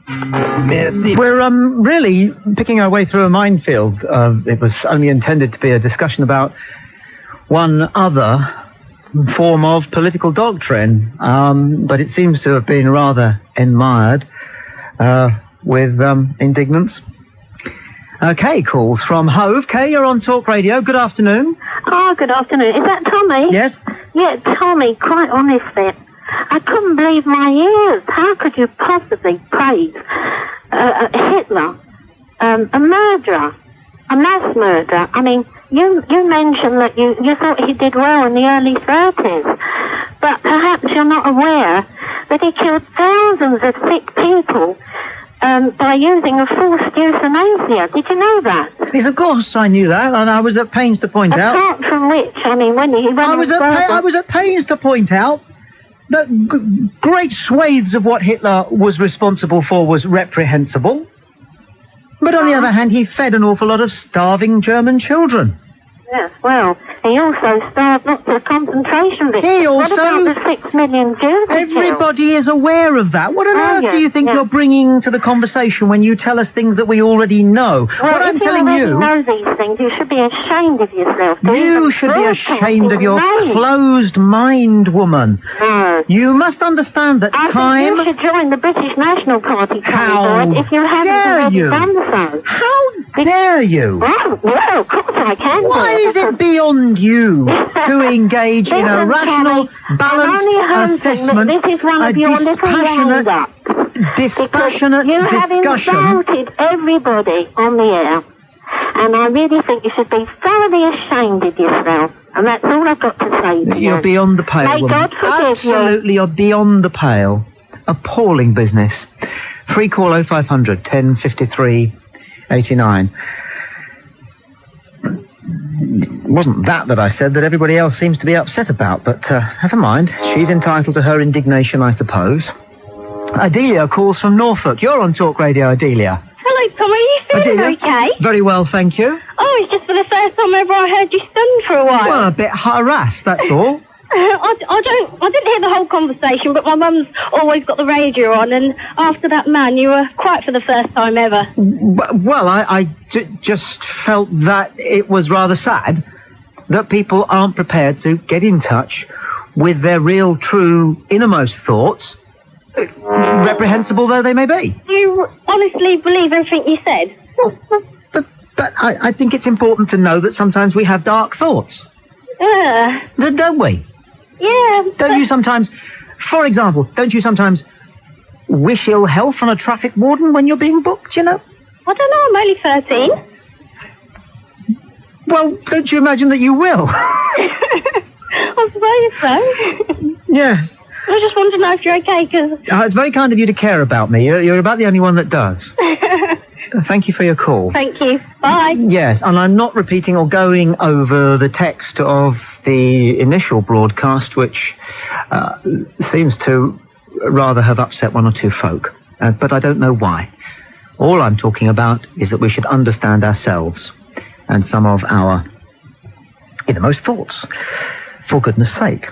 We're really picking our way through a minefield. It was only intended to be a discussion about one other form of political doctrine, but it seems to have been rather enmired with indignance. Kay calls from Hove. Kay, you're on Talk Radio. Good afternoon. Oh, good afternoon. Is that Tommy? Yes. Yeah, Tommy, quite honestly, I couldn't believe my ears. How could you possibly praise Hitler, a murderer, a mass murderer? I mean, you mentioned that you thought he did well in the early 30s, but perhaps you're not aware that he killed thousands of sick people by using a forced euthanasia. Did you know that? Yes, of course I knew that, and I was at pains to point out. Apart from which, I mean, I was at pains to point out that great swathes of what Hitler was responsible for was reprehensible. But on the other hand, he fed an awful lot of starving German children. Yes, well, he also starved lots of concentration victims. What about the 6 million Jews? Everybody is aware of that. What on earth do you think you're bringing to the conversation when you tell us things that we already know? Well, what I'm telling you... If you know these things, you should be ashamed of yourself. You should be ashamed of your closed mind, woman. No. You must understand that time... You should join the British National Party, How if you haven't already done so. How dare you? Well, of course I can. Why is it beyond you to engage in a rational, balanced assessment, this is one of your dispassionate you have discussion? Insulted everybody on the air, and I really think you should be thoroughly ashamed of yourself. And that's all I've got to say to you. You're beyond the pale, May woman. God forgive you. Absolutely, you're beyond the pale. Appalling business. Free call 0500 1053 89. It wasn't that I said that everybody else seems to be upset about, but never mind. She's entitled to her indignation, I suppose. Adelia calls from Norfolk. You're on Talk Radio, Adelia. Hello, Tommy. Are you feeling okay? Very well, thank you. Oh, it's just for the first time ever I heard you stunned for a while. Well, a bit harassed, that's all. I didn't hear the whole conversation, but my mum's always got the radio on, and after that man, you were quiet for the first time ever. Well, I just felt that it was rather sad that people aren't prepared to get in touch with their real, true, innermost thoughts, reprehensible though they may be. Do you honestly believe everything you said? But I think it's important to know that sometimes we have dark thoughts. Don't we? Yeah. Don't you sometimes, for example, wish ill health on a traffic warden when you're being booked, you know? I don't know, I'm only 13. Well, don't you imagine that you will? I suppose so. Yes. I just want to know if you're okay, because... it's very kind of you to care about me. You're about the only one that does. Thank you for your call. Thank you. Bye. Yes, and I'm not repeating or going over the text of the initial broadcast, which seems to rather have upset one or two folk. But I don't know why. All I'm talking about is that we should understand ourselves and some of our innermost thoughts, for goodness sake.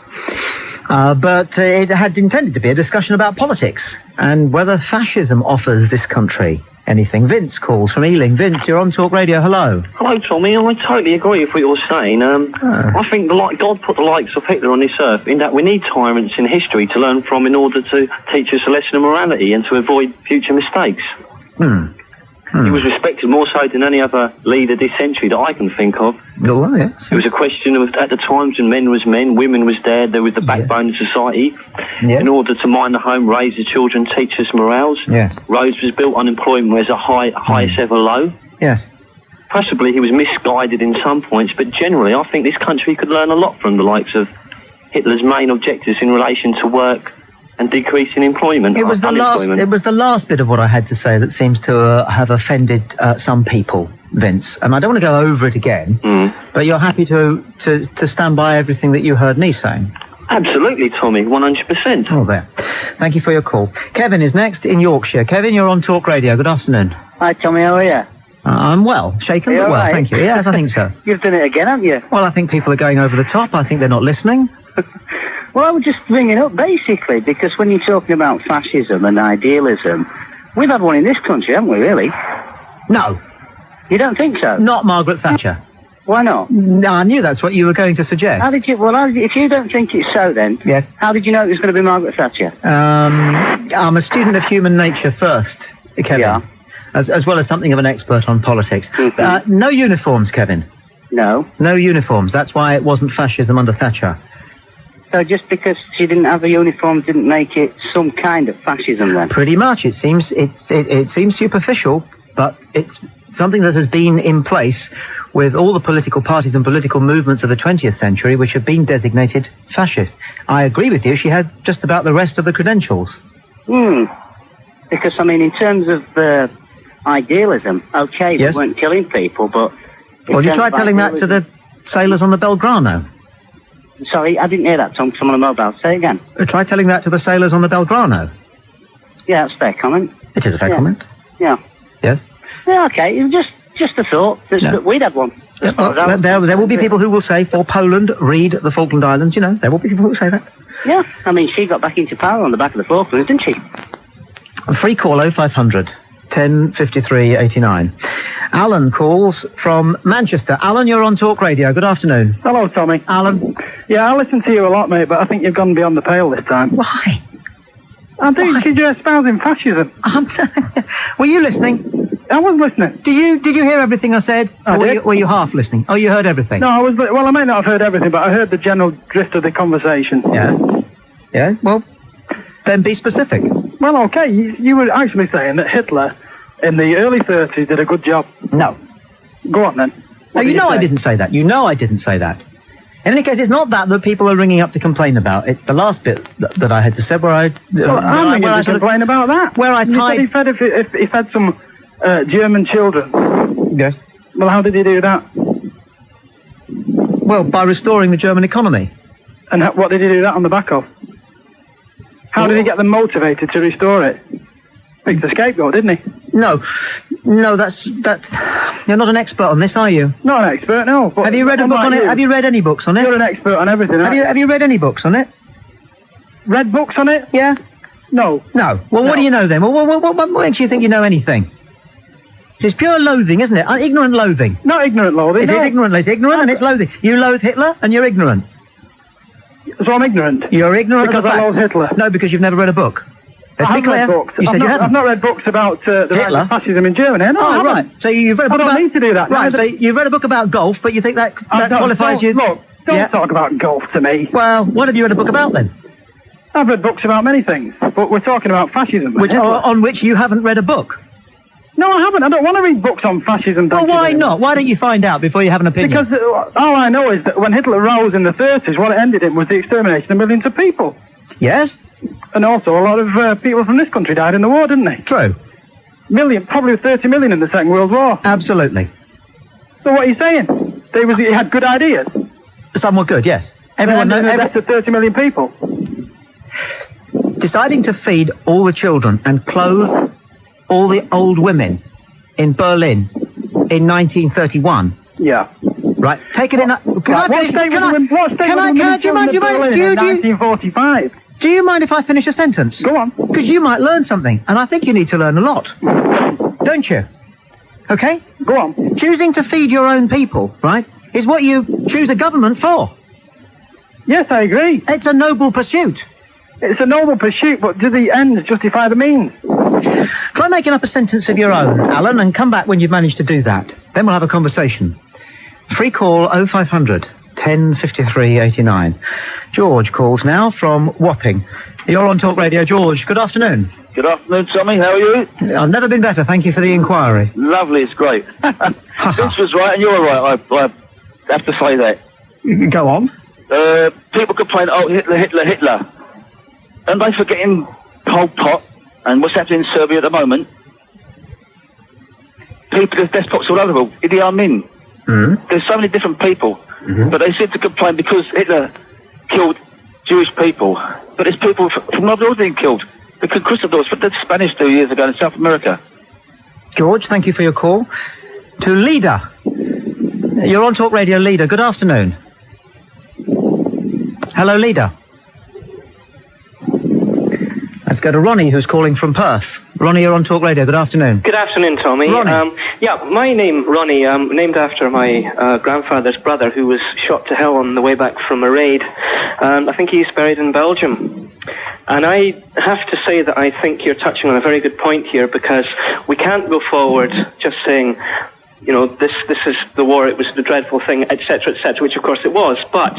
But it had intended to be a discussion about politics and whether fascism offers this country anything. Vince calls from Ealing. Vince, you're on Talk Radio. Hello. Hello, Tommy. I totally agree with what you're saying. I think God put the likes of Hitler on this earth in that we need tyrants in history to learn from in order to teach us a lesson of morality and to avoid future mistakes. He was respected more so than any other leader this century that I can think of. Oh, yes. It was a question of, at the times when men was men, women was there was the backbone of society. Yeah. In order to mind the home, raise the children, teach us morals. Yes. Roads was built, unemployment was a highest ever low. Yes. Possibly he was misguided in some points, but generally I think this country could learn a lot from the likes of Hitler's main objectives in relation to work and decreasing employment. It was the last bit of what I had to say that seems to have offended some people, Vince. And I don't want to go over it again, but you're happy to stand by everything that you heard me saying? Absolutely, Tommy, 100%. Oh, there. Thank you for your call. Kevin is next in Yorkshire. Kevin, you're on Talk Radio. Good afternoon. Hi, Tommy, how are you? I'm well. Shaken, but well, right? Thank you. Yes, I think so. You've done it again, haven't you? Well, I think people are going over the top. I think they're not listening. Well, I was just ringing up, basically, because when you're talking about fascism and idealism, We've had one in this country, haven't we, really? No, You don't think so? not Margaret Thatcher. Why not? No, I knew that's what you were going to suggest. How did you... Well, if you don't think it's so, then... Yes. How did you know it was going to be Margaret Thatcher? I'm a student of human nature first, Kevin. Yeah. As well as something of an expert on politics. Mhm. No uniforms, Kevin. No. No uniforms. That's why it wasn't fascism under Thatcher. So just because she didn't have a uniform didn't make it some kind of fascism, then? Pretty much. It seems it seems superficial, but it's something that has been in place with all the political parties and political movements of the 20th century, which have been designated fascist. I agree with you. She had just about the rest of the credentials. Because, I mean, in terms of idealism, okay, Yes. they weren't killing people, but... Well, you try telling that to the sailors on the Belgrano. Sorry, I didn't hear that, Tom, 'cause I'm on a mobile. Say again. Try telling that to the sailors on the Belgrano. Yeah, that's a fair comment. It is a fair Yeah. comment. Yeah. Yes. Yeah, okay, it was just a thought. That we'd had one. As far as I was There will be concerned. people who will say, for Poland, read the Falkland Islands. You know, there will be people who say that. Yeah, I mean, she got back into power on the back of the Falklands, didn't she? A free call 0500 1053 89. Alan calls from Manchester. Alan, you're on Talk Radio. Good afternoon. Hello, Tommy. Alan. Yeah, I listen to you a lot, mate, but I think you've gone beyond the pale this time. Why? I do, because you're espousing fascism. Were you listening? I was listening. Did you hear everything I said? I Or did. were you half listening? Oh, you heard everything? No, I may not have heard everything, but I heard the general drift of the conversation. Yeah? Yeah? Well, then be specific. Well, okay, you were actually saying that Hitler in the early 30s did a good job. No. Go on, then. No, What you did know I say? didn't say that. You know I didn't say that. In any case, it's not that people are ringing up to complain about. It's the last bit that I had to say where I... Well, I'm ringing to complain about that. Where I You tied... said if he fed some German children. Yes. Well, how did he do that? Well, by restoring the German economy. And what did he do that on the back of? How did he get them motivated to restore it? Picked the scapegoat, didn't he? No, that's... You're not an expert on this, are you? Not an expert, no. But Have you read a book on it? Have you read any books on it? You're an expert on everything. Have you read any books on it? Read books on it? Yeah? No. No. Well, what No. do you know then? Well, what makes you think you know anything? It's pure loathing, isn't it? Ignorant loathing. Not ignorant, loathing. It is ignorant. It's ignorant and it's loathing. You loathe Hitler and you're ignorant. So I'm ignorant. You're ignorant Because of the I facts. loathe Hitler. No, because you've never read a book. Let's I be have clear. read books. You said you hadn't. I've not read books about the rise Hitler? of fascism in Germany. No, I Oh, haven't. right. So you've read a I book don't about... need to do that. Right, No, so you've read a book about golf, but you think that qualifies you... Look, don't Yeah. talk about golf to me. Well, what have you read a book about then? I've read books about many things, but we're talking about fascism. Which, Hitler. on which you haven't read a book. No, I haven't. I don't want to read books on fascism. Well, thank you why very much. not? Why don't you find out before you have an opinion? Because all I know is that when Hitler rose in the 30s, what it ended in was the extermination of millions of people. Yes? And also, a lot of people from this country died in the war, didn't they? True. Probably 30 million in the Second World War. Absolutely. So what are you saying? He had good ideas. Some were good, yes. Everyone Everyone knows... deaths of 30 million people. Deciding to feed all the children and clothe all the old women in Berlin in 1931. Yeah. Right, take it in... Can I What finish? state Can was I... the what state Can was I... the Can I... women Do you mind... Do you killed in mind... Berlin in 1945? Do you mind if I finish a sentence? Go on. Because you might learn something, and I think you need to learn a lot. Don't you? Okay? Go on. Choosing to feed your own people, right, is what you choose a government for. Yes, I agree. It's a noble pursuit. It's a noble pursuit, but do the ends justify the means? Try making up a sentence of your own, Alan, and come back when you've managed to do that. Then we'll have a conversation. Free call 0500 1053 89. George calls now from Wapping. You're on Talk Radio. George, good afternoon. Good afternoon, Tommy. How are you? I've never been better. Thank you for the inquiry. Lovely. It's great. Vince was right, and you're right. I have to say that. Go on. People complain, oh, Hitler. And they forgetting Pol Pot and what's happening in Serbia at the moment. People, there's despots all over the world. Idi Amin. Mm-hmm. There's so many different people. Mm-hmm. But they seem to complain because Hitler killed Jewish people. But there's people from other world being killed. The conquistadors, what did the Spanish do years ago in South America? George, thank you for your call. To Leader. You're on Talk Radio. Leader, good afternoon. Hello, Leader. Let's go to Ronnie, who's calling from Perth. Ronnie, you're on Talk Radio. Good afternoon. Good afternoon, Tommy. Ronnie. My name, Ronnie, named after my grandfather's brother who was shot to hell on the way back from a raid. I think he's buried in Belgium. And I have to say that I think you're touching on a very good point here, because we can't go forward just saying, this is the war, it was the dreadful thing, etc., which of course it was. But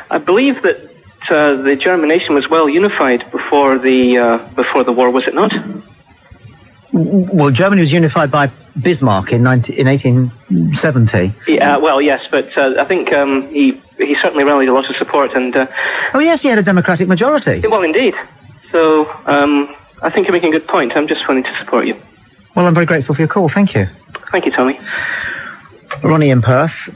I believe that the German nation was well unified before the war, was it not? Well, Germany was unified by Bismarck in 1870. Yeah, well, yes, but I think he certainly rallied a lot of support, and Oh, yes, he had a democratic majority. well, indeed. So I think you're making a good point. I'm just wanting to support you. Well, I'm very grateful for your call. Thank you. Thank you, Tommy. Ronnie in Perth.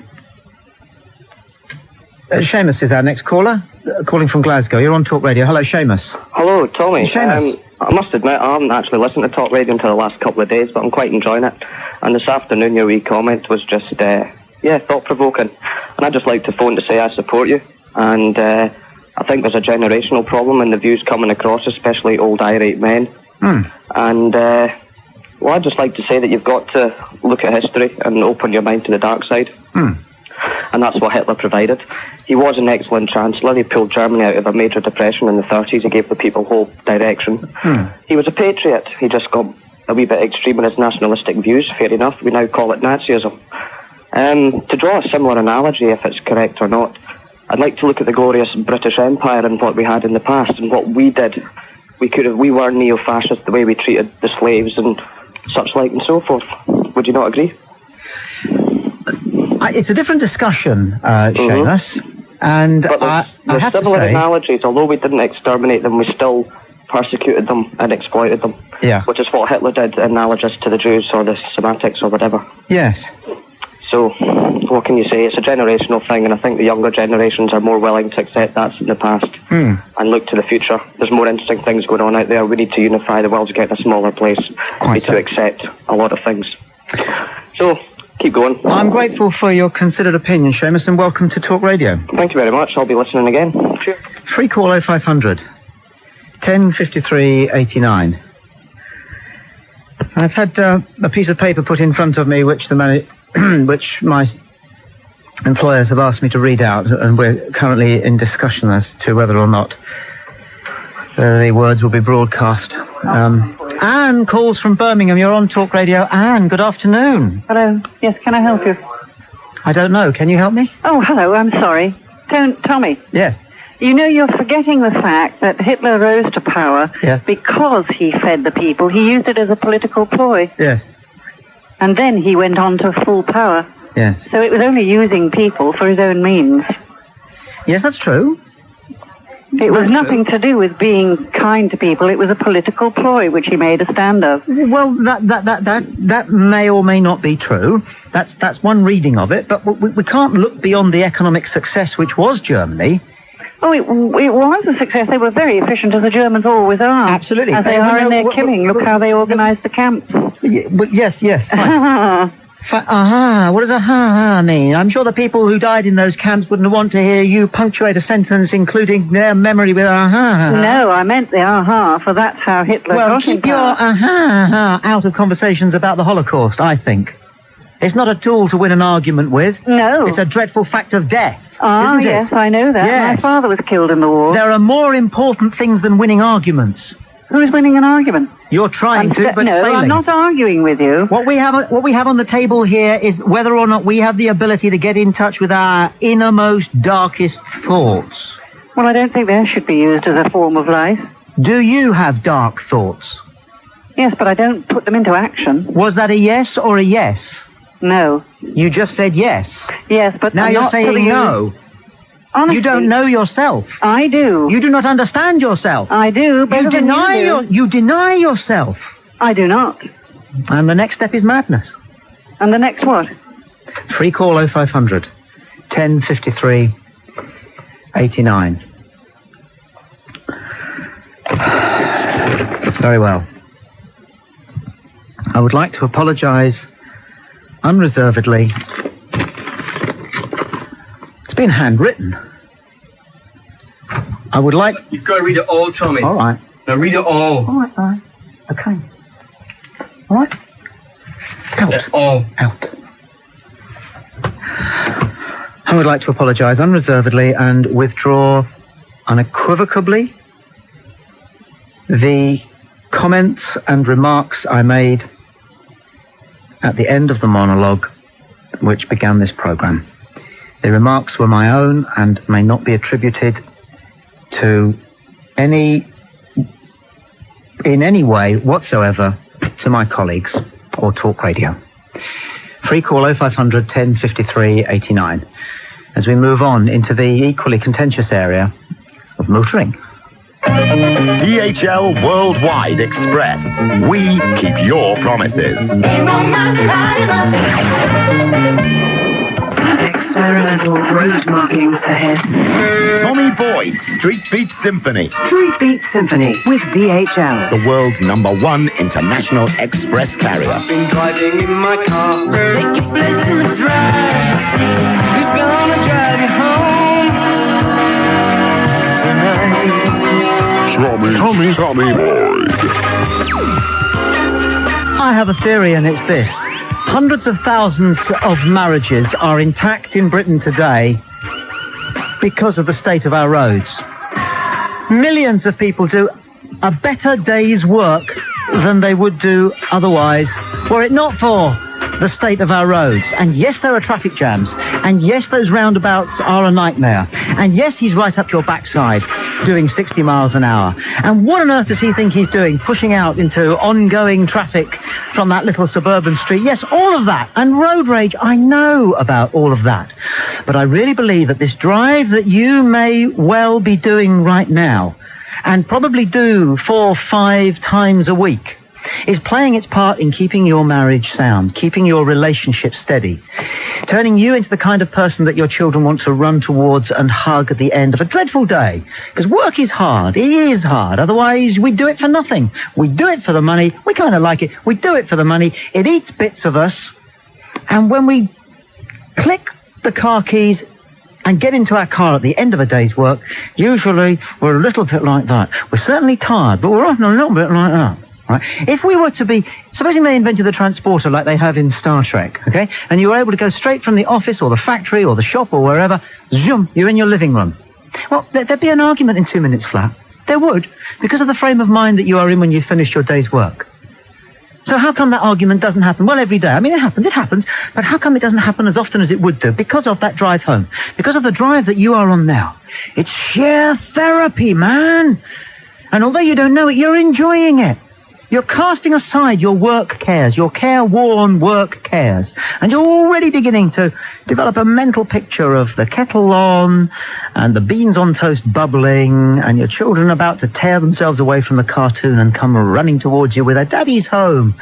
Seamus is our next caller, calling from Glasgow. You're on Talk Radio. Hello, Seamus. Hello, Tommy. Seamus. I must admit, I haven't actually listened to Talk Radio until the last couple of days, but I'm quite enjoying it. And this afternoon, your wee comment was just, thought-provoking. And I'd just like to phone to say I support you. And I think there's a generational problem in the views coming across, especially old irate men. And, I'd just like to say that you've got to look at history and open your mind to the dark side. And that's what Hitler provided. He was an excellent chancellor. He pulled Germany out of a major depression in the 30s. He gave the people hope, direction. He was a patriot. He just got a wee bit extreme in his nationalistic views. Fair enough. We now call it Nazism. To draw a similar analogy, if it's correct or not, I'd like to look at the glorious British Empire and what we had in the past and what we did. We were neo-fascist, the way we treated the slaves and such like and so forth. Would you not agree? It's a different discussion, Seamus, and but I have to similar say... analogies. Although we didn't exterminate them, we still persecuted them and exploited them. Yeah. Which is what Hitler did, analogous to the Jews or the Semitics or whatever. Yes. So, what can you say? It's a generational thing, and I think the younger generations are more willing to accept that's in the past and look to the future. There's more interesting things going on out there. We need to unify. The world's getting a smaller place. We need to accept a lot of things. So, keep going. I'm grateful for your considered opinion, Seamus, and welcome to Talk Radio. Thank you very much. I'll be listening again. Sure. Free call 0500 1053 89. I've had a piece of paper put in front of me which which my employers have asked me to read out, and we're currently in discussion as to whether or not the words will be broadcast. Anne calls from Birmingham. You're on Talk Radio. Anne, good afternoon. Hello. Yes, can I help you? I don't know. Can you help me? Oh, hello. I'm sorry. Tommy. Yes. You know, you're forgetting the fact that Hitler rose to power because he fed the people. He used it as a political ploy. Yes. And then he went on to full power. Yes. So it was only using people for his own means. Yes, that's true. It was nothing to do with being kind to people. It was a political ploy which he made a stand of. Well, that may or may not be true. That's one reading of it. But we can't look beyond the economic success which was Germany. Oh, it was a success. They were very efficient, as the Germans always are. Absolutely. As they are in their killing. Look how they organised the camps. Yes. What does aha mean? I'm sure the people who died in those camps wouldn't want to hear you punctuate a sentence including their memory with aha. No, I meant the aha, for that's how Hitler got in keep your aha out of conversations about the Holocaust, I think. It's not a tool to win an argument with. No. It's a dreadful fact of death, isn't it? Yes, I know that. Yes. My father was killed in the war. There are more important things than winning arguments. Who's winning an argument? You're trying to, but no, failing. I'm not arguing with you. What we have on the table here is whether or not we have the ability to get in touch with our innermost, darkest thoughts. Well, I don't think they should be used as a form of life. Do you have dark thoughts? Yes, but I don't put them into action. Was that a yes or a yes? No. You just said yes. Yes, but now you're saying no. Honestly, you don't know yourself. I do. You do not understand yourself. I do. You deny yourself. I do not. And the next step is madness. And the next what? Free call 0500 1053 89. Very well. I would like to apologise unreservedly. It's been handwritten. I would like... You've got to read it all, Tommy. All right. Now read it all. All right. Okay. All right. Out. All. Out. I would like to apologise unreservedly and withdraw unequivocally the comments and remarks I made at the end of the monologue which began this programme. The remarks were my own and may not be attributed to in any way whatsoever to my colleagues or Talk Radio. Free call 0500 10 53 89 as we move on into the equally contentious area of motoring. DHL Worldwide Express. We keep your promises. Experimental road markings ahead. Tommy Boyds Street Beat Symphony. Street Beat Symphony with DHL. The world's #1 international express carrier. I've been driving in my car. Take your places of drive. Who's gonna drive you home tonight? Tommy Boyd. I have a theory, and it's this. Hundreds of thousands of marriages are intact in Britain today because of the state of our roads. Millions of people do a better day's work than they would do otherwise were it not for the state of our roads. And yes, there are traffic jams. And yes, those roundabouts are a nightmare. And yes, he's right up your backside doing 60 miles an hour. And what on earth does he think he's doing, pushing out into ongoing traffic from that little suburban street? Yes, all of that. And road rage, I know about all of that. But I really believe that this drive that you may well be doing right now, and probably do 4 or 5 times a week, is playing its part in keeping your marriage sound, keeping your relationship steady, turning you into the kind of person that your children want to run towards and hug at the end of a dreadful day. Because work is hard. It is hard. Otherwise, we do it for nothing. We do it for the money. We kind of like it. We do it for the money. It eats bits of us. And when we click the car keys and get into our car at the end of a day's work, usually we're a little bit like that. We're certainly tired, but we're often a little bit like that. Right. If we were to be, supposing they invented the transporter like they have in Star Trek, okay, and you were able to go straight from the office or the factory or the shop or wherever, zoom, you're in your living room. Well, there'd be an argument in 2 minutes flat. There would, because of the frame of mind that you are in when you've finished your day's work. So how come that argument doesn't happen? Well, every day. I mean, it happens, but how come it doesn't happen as often as it would do? Because of that drive home. Because of the drive that you are on now. It's sheer therapy, man. And although you don't know it, you're enjoying it. You're casting aside your work cares, your careworn work cares, and you're already beginning to develop a mental picture of the kettle on and the beans on toast bubbling and your children about to tear themselves away from the cartoon and come running towards you with a daddy's home.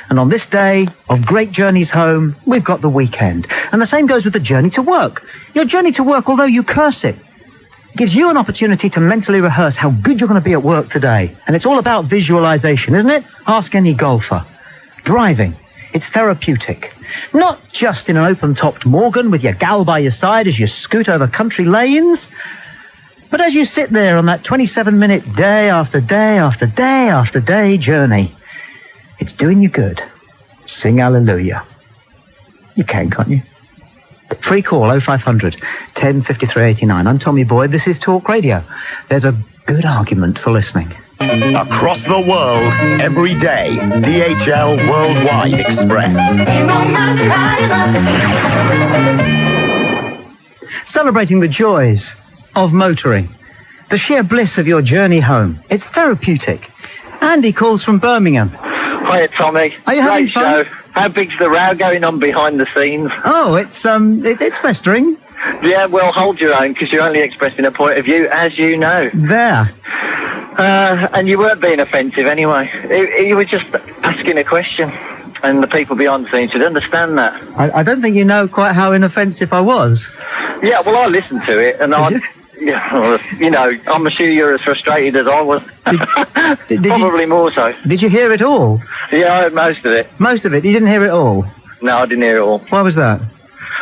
And on this day of great journeys home, we've got the weekend. And the same goes with the journey to work. Your journey to work, although you curse it, gives you an opportunity to mentally rehearse how good you're going to be at work today. And it's all about visualization, isn't it? Ask any golfer. Driving, it's therapeutic. Not just in an open-topped Morgan with your gal by your side as you scoot over country lanes, but as you sit there on that 27-minute day after day after day after day journey. It's doing you good. Sing hallelujah. You can, can't you? Free call 0500 10 53 89. I'm Tommy Boyd. This is Talk Radio. There's a good argument for listening. Across the world, every day, DHL Worldwide Express. Celebrating the joys of motoring, the sheer bliss of your journey home. It's therapeutic. Andy calls from Birmingham. Hiya, Tommy. Are you having fun? Show. How big's the row going on behind the scenes? Oh, it's festering. Yeah, well, hold your own, because you're only expressing a point of view, as you know. There. And you weren't being offensive anyway. You were just asking a question, and the people behind the scenes should understand that. I don't think you know quite how inoffensive I was. Yeah, well, I listened to it, and you know, I'm sure you're as frustrated as I was. Probably more so. Did you hear it all? Yeah, I heard most of it. Most of it? You didn't hear it all? No, I didn't hear it all. Why was that?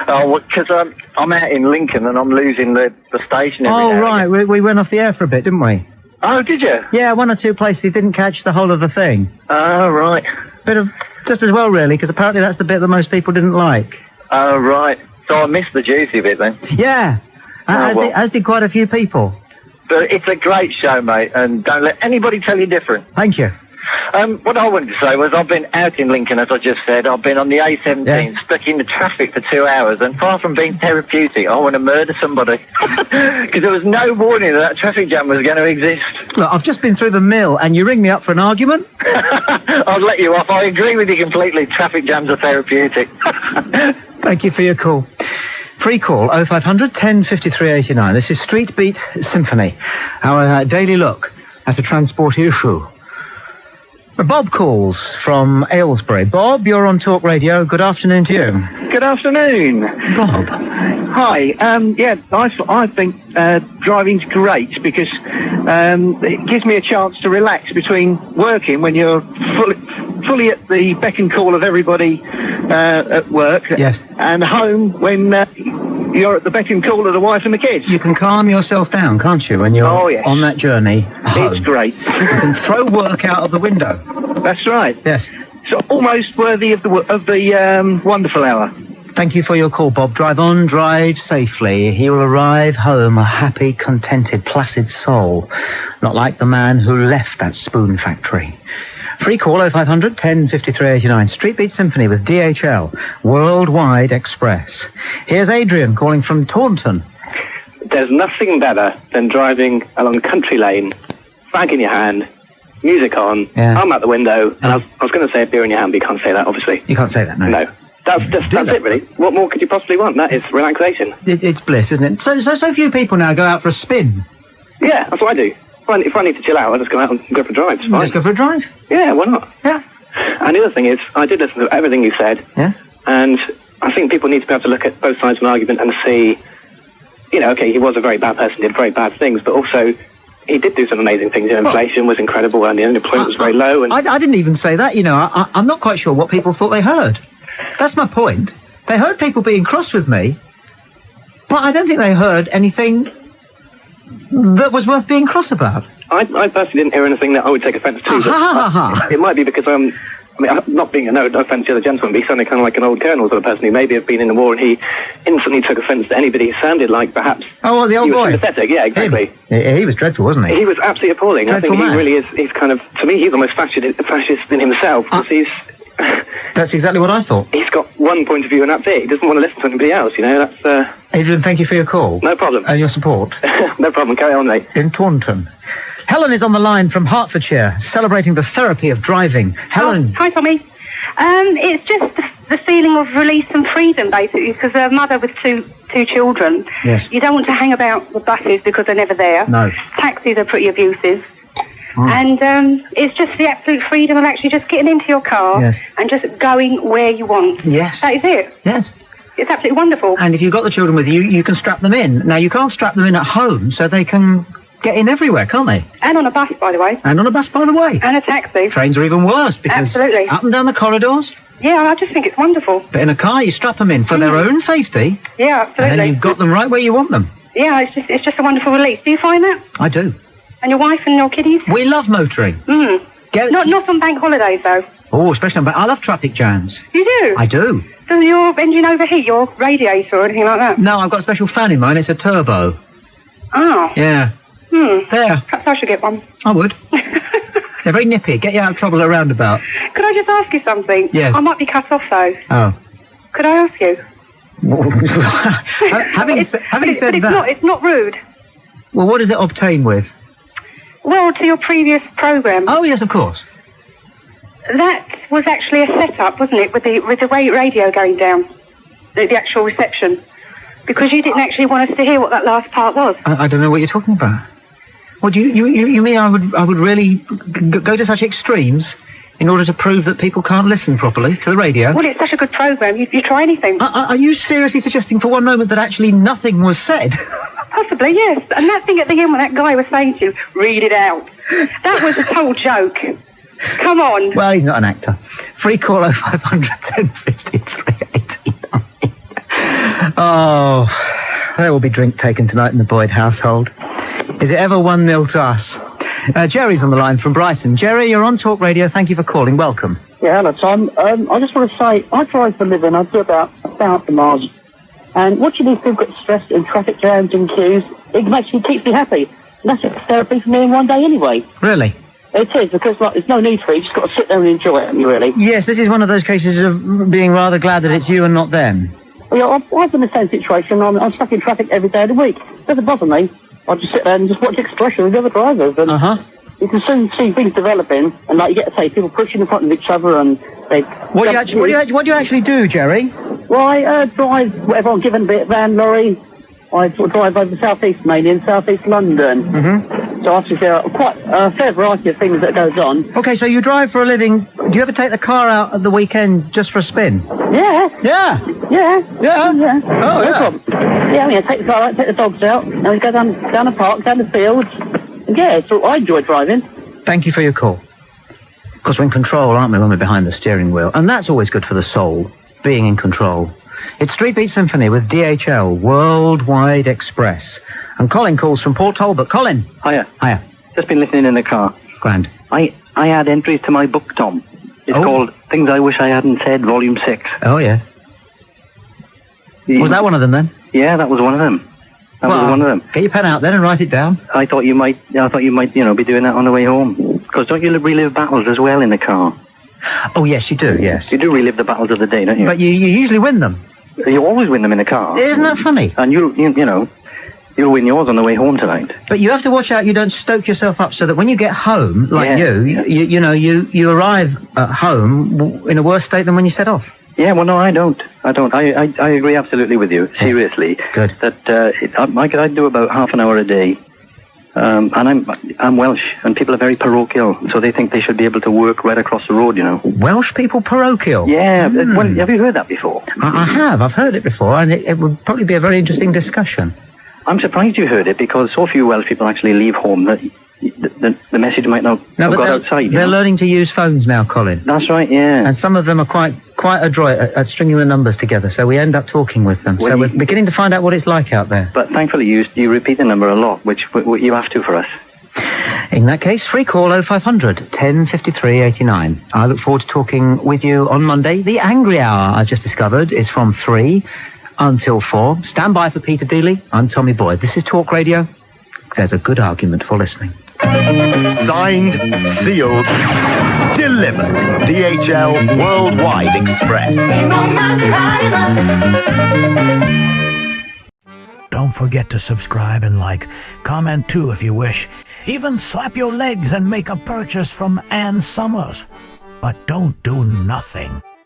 Oh, because I'm out in Lincoln and I'm losing the station every day. Oh, right. We went off the air for a bit, didn't we? Oh, did you? Yeah, one or two places didn't catch the whole of the thing. Oh, right. Bit of just as well, really, because apparently that's the bit that most people didn't like. Oh, right. So I missed the juicy bit then. Yeah, as did quite a few people. But it's a great show, mate, and don't let anybody tell you different. Thank you. What I wanted to say was I've been out in Lincoln, as I just said. I've been on the A17, stuck in the traffic for 2 hours, and far from being therapeutic, I want to murder somebody. Because there was no warning that traffic jam was going to exist. Look, I've just been through the mill, and you ring me up for an argument? I'll let you off. I agree with you completely. Traffic jams are therapeutic. Thank you for your call. Free call 0500 10 53 89. This is Street Beat Symphony, our daily look at a transport issue. Bob calls from Aylesbury. Bob, you're on Talk Radio. Good afternoon to you. Good afternoon. Bob. Hi. I think driving's great because it gives me a chance to relax between working when you're fully at the beck and call of everybody at work. Yes. And home when you're at the beck and call of the wife and the kids. You can calm yourself down, can't you, when you're on that journey home? It's great. You can throw work out of the window. That's right. Yes. So almost worthy of the wonderful hour. Thank you for your call, Bob. Drive on, drive safely. He will arrive home a happy, contented, placid soul. Not like the man who left that spoon factory. Free call 0500 10 53 89. Street Beat Symphony with DHL Worldwide Express. Here's Adrian calling from Taunton. There's nothing better than driving along a country lane, fag in your hand, music on, arm out the window, and I was going to say a beer in your hand, but you can't say that, obviously. You can't say that, no. No. That's it, really. What more could you possibly want? That is relaxation. It's bliss, isn't it? So few people now go out for a spin. Yeah, that's what I do. If I need to chill out, I just go out and go for a drive. It's fine. Just go for a drive? Yeah, why not? Yeah. And the other thing is, I did listen to everything you said. Yeah. And I think people need to be able to look at both sides of an argument and see, okay, he was a very bad person, did very bad things, but also he did do some amazing things. Inflation was incredible and the unemployment was very low. And I didn't even say that. I'm not quite sure what people thought they heard. That's my point. They heard people being cross with me, but I don't think they heard anything that was worth being cross about. I personally didn't hear anything that I would take offence to. It might be because I'm not being no offence to the other gentleman, but he sounded kind of like an old colonel sort of person who maybe had been in the war, and he instantly took offence to anybody who sounded like perhaps the old boy. Sympathetic. Yeah, exactly. He was dreadful, wasn't he? He was absolutely appalling. Dreadful I think man. he really is. He's kind of, to me, he's almost fascist in himself. Because That's exactly what I thought. He's got one point of view and that's it. He doesn't want to listen to anybody else. That's. Adrian, thank you for your call. No problem. And your support. No problem. Carry on, mate. In Taunton. Helen is on the line from Hertfordshire, celebrating the therapy of driving. Helen. Hi, Tommy. It's just the feeling of release and freedom, basically, because a mother with two children. Yes. You don't want to hang about the buses because they're never there. No. Taxis are pretty abusive. And it's just the absolute freedom of actually just getting into your car and just going where you want. Yes. That is it. Yes. It's absolutely wonderful. And if you've got the children with you, you can strap them in. Now, you can't strap them in at home, so they can get in everywhere, can't they? And on a bus, by the way. And on a bus, by the way. And a taxi. Trains are even worse, because absolutely. Up and down the corridors. Yeah, I just think it's wonderful. But in a car, you strap them in for their own safety. Yeah, absolutely. And then you've got them right where you want them. Yeah, it's just a wonderful release. Do you find that? I do. And your wife and your kiddies? We love motoring. Not on bank holidays, though. Oh, especially on bank. I love traffic jams. You do? I do. Does your engine overheat, your radiator or anything like that? No, I've got a special fan in mine. It's a turbo. Oh. Yeah. There. Perhaps I should get one. I would. They're very nippy. Get you out of trouble at a roundabout. Could I just ask you something? Yes. I might be cut off, though. Oh. Could I ask you? having said that... It's not rude. Well, what does it obtain with? Well, to your previous programme. Oh, yes, of course. That was actually a setup, wasn't it, with the radio going down, the actual reception, because you didn't actually want us to hear what that last part was. I don't know what you're talking about. What do you mean? I would really go to such extremes in order to prove that people can't listen properly to the radio? Well, it's such a good programme. You try anything. Are you seriously suggesting for one moment that actually nothing was said? Possibly, yes. And that thing at the end when that guy was saying to you, read it out. That was a total joke. Come on. Well, he's not an actor. Free call 0500 10 53 89. Oh, there will be drink taken tonight in the Boyd household. Is it ever 1-0 to us? Jerry's on the line from Brighton. Jerry, you're on Talk Radio. Thank you for calling. Welcome. Yeah, hello, Tom. I just want to say, I drive for a living. I do about 1,000 miles. And watching these people get stressed in traffic jams and queues, it actually keeps me happy. And that's just therapy for me in one day anyway. Really? It is, because like, there's no need for it. You just got to sit there and enjoy it, haven't you, really? Yes, this is one of those cases of being rather glad that it's you and not them. Well, yeah, I've been in the same situation. I'm stuck in traffic every day of the week. It doesn't bother me. I just sit there and just watch the expression of the other drivers. And you can soon see things developing, and like you get to say, people pushing in front of each other, and they. What do you actually do, Jerry? Well, I drive whatever I'm given, be it van, lorry. I drive over the South East mainly in South East London. Mm-hmm. So I actually see quite a fair variety of things that goes on. Okay, so you drive for a living. Do you ever take the car out at the weekend just for a spin? Yeah. Yeah. Yeah. Yeah. Yeah. Oh, yeah. Yeah, take the car out, take the dogs out, and we go down the park, down the fields. Yeah, so I enjoy driving. Thank you for your call. Because we're in control, aren't we, when we're behind the steering wheel? And that's always good for the soul, being in control. It's Street Beat Symphony with DHL, Worldwide Express. And Colin calls from Port Talbot. Colin. Hiya. Hiya. Just been listening in the car. Grand. I had entries to my book, Tom. It's called Things I Wish I Hadn't Said, Volume 6. Oh, yes. Was that one of them, then? Yeah, that was one of them. That was one of them. Get your pen out then and write it down. I thought you might, be doing that on the way home. Because don't you relive battles as well in the car? Oh, yes, you do, yes. You do relive the battles of the day, don't you? But you usually win them. You always win them in the car. Isn't that funny? And you'll win yours on the way home tonight. But you have to watch out you don't stoke yourself up so that when you get home, like you arrive at home in a worse state than when you set off. Yeah, well, no, I don't. I agree absolutely with you, seriously. Good. That I do about half an hour a day. And I'm Welsh, and people are very parochial, so they think they should be able to work right across the road, Welsh people parochial? Yeah. Well, have you heard that before? I have. I've heard it before, and it would probably be a very interesting discussion. I'm surprised you heard it, because so few Welsh people actually leave home that the message might not have got outside. They're learning to use phones now, Colin. That's right, yeah. And some of them are quite adroit at stringing the numbers together, so we end up talking with them. Well, so we're beginning to find out what it's like out there. But thankfully you repeat the number a lot, which you have to for us. In that case, free call 0500 1053 89. I look forward to talking with you on Monday. The Angry Hour, I've just discovered, is from 3 until 4. Stand by for Peter Dealey. I'm Tommy Boyd. This is Talk Radio. There's a good argument for listening. Signed, sealed, delivered. DHL Worldwide Express. Don't forget to subscribe and like. Comment too if you wish. Even slap your legs and make a purchase from Ann Summers. But don't do nothing.